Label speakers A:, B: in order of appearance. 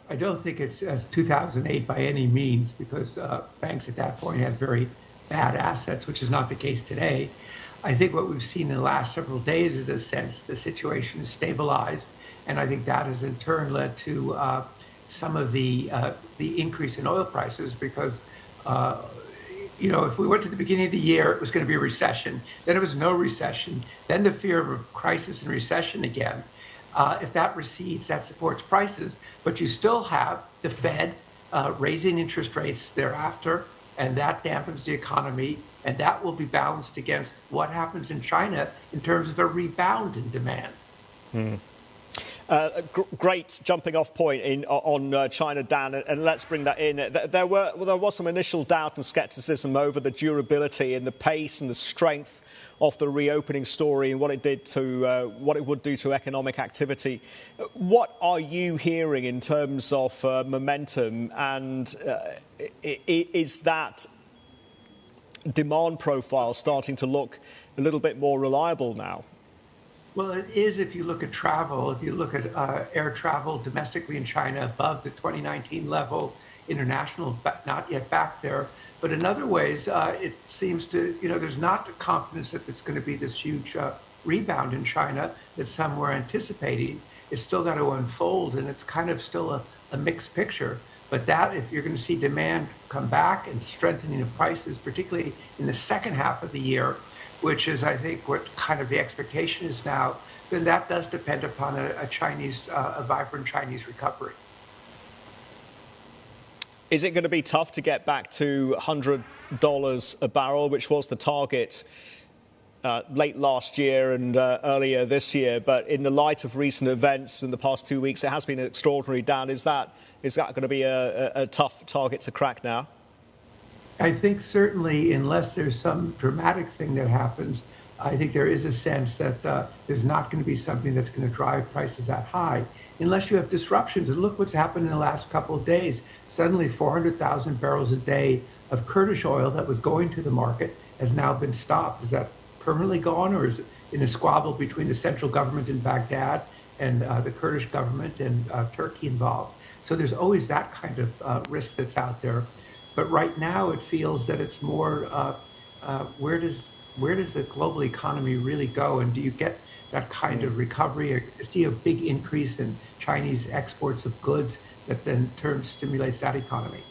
A: I don't think it's 2008 by any means, because banks at that point had very bad assets, which is not the case today. I think what we've seen in the last several days is a sense the situation is stabilized, and I think that has in turn led to some of the increase in oil prices because. If we went to the beginning of the year, it was going to be a recession. Then it was no recession. Then the fear of a crisis and recession again. If that recedes, that supports prices. But you still have the Fed raising interest rates thereafter, and that dampens the economy. And that will be balanced against what happens in China in terms of a rebound in demand.
B: Great jumping off point on China, Dan, and let's bring that in. There was some initial doubt and scepticism over the durability and the pace and the strength of the reopening story and what it would do to economic activity. What are you hearing in terms of momentum, and is that demand profile starting to look a little bit more reliable now?
A: Well, it is if you look at travel. If you look at air travel domestically in China above the 2019 level, international not yet back there. But in other ways, it seems to, there's not the confidence that it's going to be this huge rebound in China that some were anticipating. It's still got to unfold, and it's kind of still a mixed picture. But that, if you're going to see demand come back and strengthening of prices, particularly in the second half of the year, which is, I think, what kind of the expectation is now, then that does depend upon a vibrant Chinese recovery.
B: Is it going to be tough to get back to $100 a barrel, which was the target late last year and earlier this year? But in the light of recent events in the past 2 weeks, it has been extraordinary. Dan, is that going to be a tough target to crack now?
A: I think certainly, unless there's some dramatic thing that happens, I think there is a sense that there's not going to be something that's going to drive prices that high, unless you have disruptions. And look what's happened in the last couple of days. Suddenly, 400,000 barrels a day of Kurdish oil that was going to the market has now been stopped. Is that permanently gone, or is it in a squabble between the central government in Baghdad and the Kurdish government and Turkey involved? So there's always that kind of risk that's out there. But right now, it feels that it's more where does the global economy really go, and do you get that kind of recovery, or see a big increase in Chinese exports of goods that then stimulates that economy?